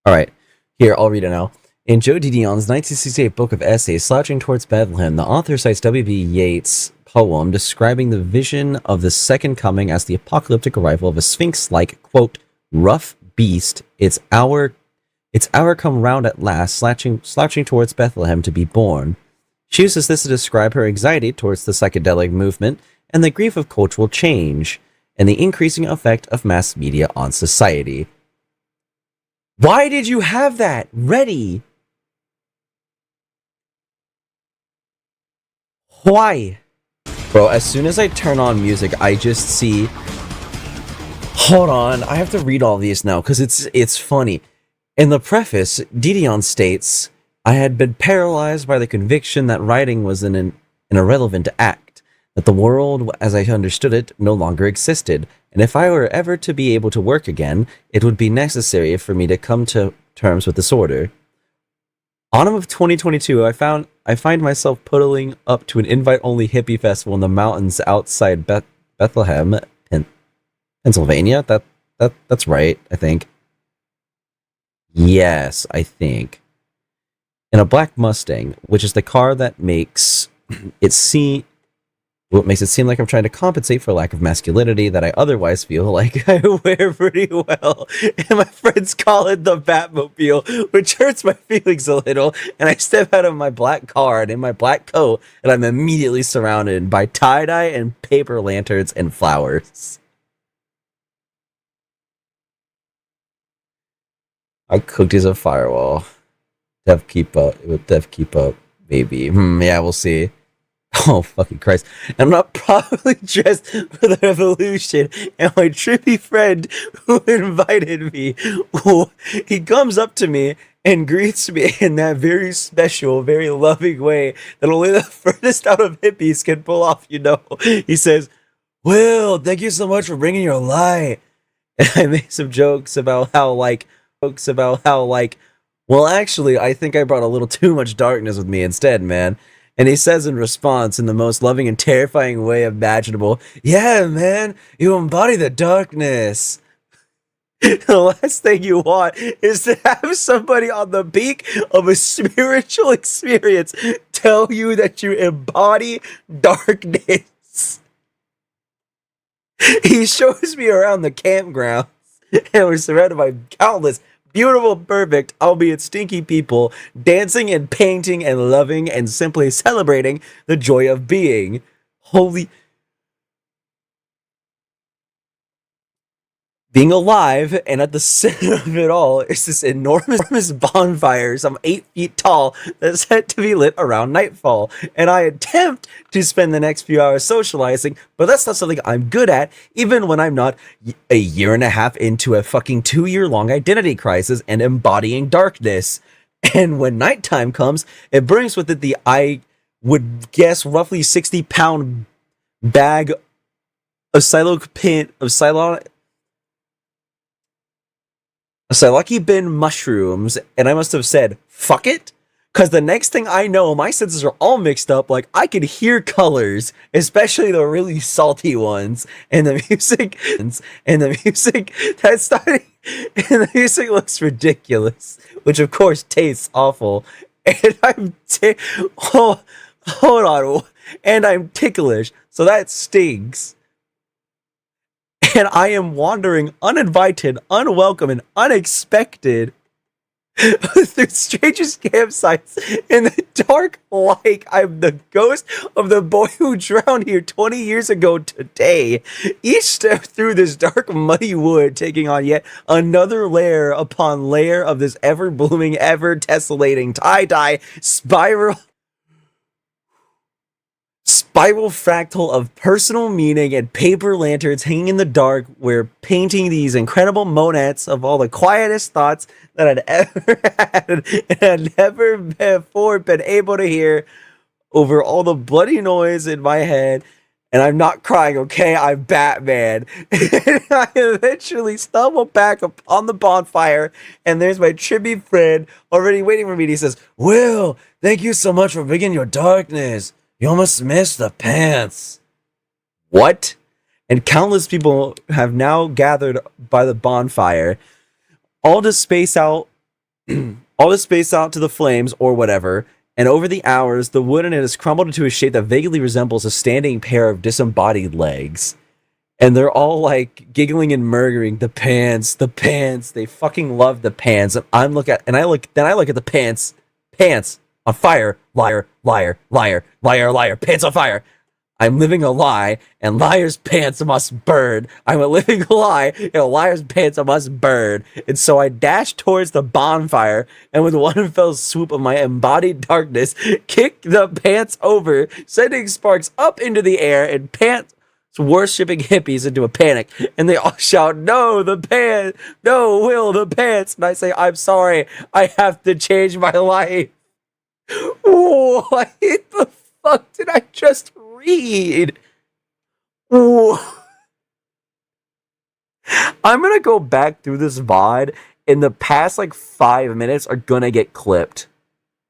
All right, here, I'll read it now. In Joe Didion's 1968 book of essays, Slouching Towards Bethlehem, the author cites W.B. Yeats' poem describing the vision of the Second Coming as the apocalyptic arrival of a sphinx-like, quote, rough beast, its hour come round at last, slouching towards Bethlehem to be born. She uses this to describe her anxiety towards the psychedelic movement and the grief of cultural change, and the increasing effect of mass media on society. Why did you have that ready? Why? Bro, as soon as I turn on music, I just see... Hold on, I have to read all these now, because it's funny. In the preface, Didion states, I had been paralyzed by the conviction that writing was an irrelevant act, that the world, as I understood it, no longer existed, and if I were ever to be able to work again, it would be necessary for me to come to terms with disorder. Autumn of 2022, I find myself puddling up to an invite-only hippie festival in the mountains outside Bethlehem, Pennsylvania. That's right, I think. Yes, I think. In a black Mustang, which is the car that makes it seem like I'm trying to compensate for lack of masculinity that I otherwise feel like I wear pretty well. And my friends call it the Batmobile, which hurts my feelings a little. And I step out of my black car and in my black coat, and I'm immediately surrounded by tie-dye and paper lanterns and flowers. I cooked as a firewall. Dev keep up. It would dev keep up. Maybe. Yeah, we'll see. Oh, fucking Christ. I'm not properly dressed for the revolution, and my trippy friend who invited me, he comes up to me and greets me in that very special, very loving way that only the furthest out of hippies can pull off, you know. He says, Will, thank you so much for bringing your light. And I make some jokes about how, well, actually, I think I brought a little too much darkness with me instead, man. And he says in response, in the most loving and terrifying way imaginable, yeah, man, you embody the darkness. The last thing you want is to have somebody on the peak of a spiritual experience tell you that you embody darkness. He shows me around the campground, and we're surrounded by countless beautiful, perfect, albeit stinky people, dancing and painting and loving and simply celebrating the joy of being. Holy... Being alive, and at the center of it all is this enormous bonfire, some 8 feet tall, that's set to be lit around nightfall. And I attempt to spend the next few hours socializing, but that's not something I'm good at, even when I'm not a year and a half into a fucking 2-year-long identity crisis and embodying darkness. And when nighttime comes, it brings with it the, I would guess, roughly 60-pound bag of Lucky Bin mushrooms, and I must have said, fuck it? Because the next thing I know, my senses are all mixed up, like, I could hear colors, especially the really salty ones, and the music looks ridiculous, which of course tastes awful, and hold on, and I'm ticklish, so that stings. And I am wandering uninvited, unwelcome, and unexpected through strangest campsites in the dark like I'm the ghost of the boy who drowned here 20 years ago today. Each step through this dark, muddy wood taking on yet another layer upon layer of this ever-blooming, ever-tessellating tie-dye spiral fractal of personal meaning and paper lanterns hanging in the dark, where painting these incredible monettes of all the quietest thoughts that I'd ever had and had never before been able to hear over all the bloody noise in my head. And I'm not crying, okay? I'm Batman. And I eventually stumble back upon the bonfire, and there's my trippy friend already waiting for me. And he says, Will, thank you so much for bringing your darkness. You almost missed the pants. What? And countless people have now gathered by the bonfire, all to space out All is spaced out to the flames or whatever, and over the hours, the wood in it has crumbled into a shape that vaguely resembles a standing pair of disembodied legs. And they're all like giggling and murmuring, the pants, the pants. They fucking love the pants. And I look at the pants, pants on fire, liar, liar, liar, liar, liar, pants on fire. I'm living a lie, and liar's pants must burn. I'm a living lie, and a liar's pants must burn. And so I dash towards the bonfire, and with one fell swoop of my embodied darkness, kick the pants over, sending sparks up into the air, and pants worshipping hippies into a panic. And they all shout, "No, the pants! No, Will, the pants!" And I say, "I'm sorry, I have to change my life." What the fuck did I just read? I'm gonna go back through this VOD, and the past like 5 minutes are gonna get clipped.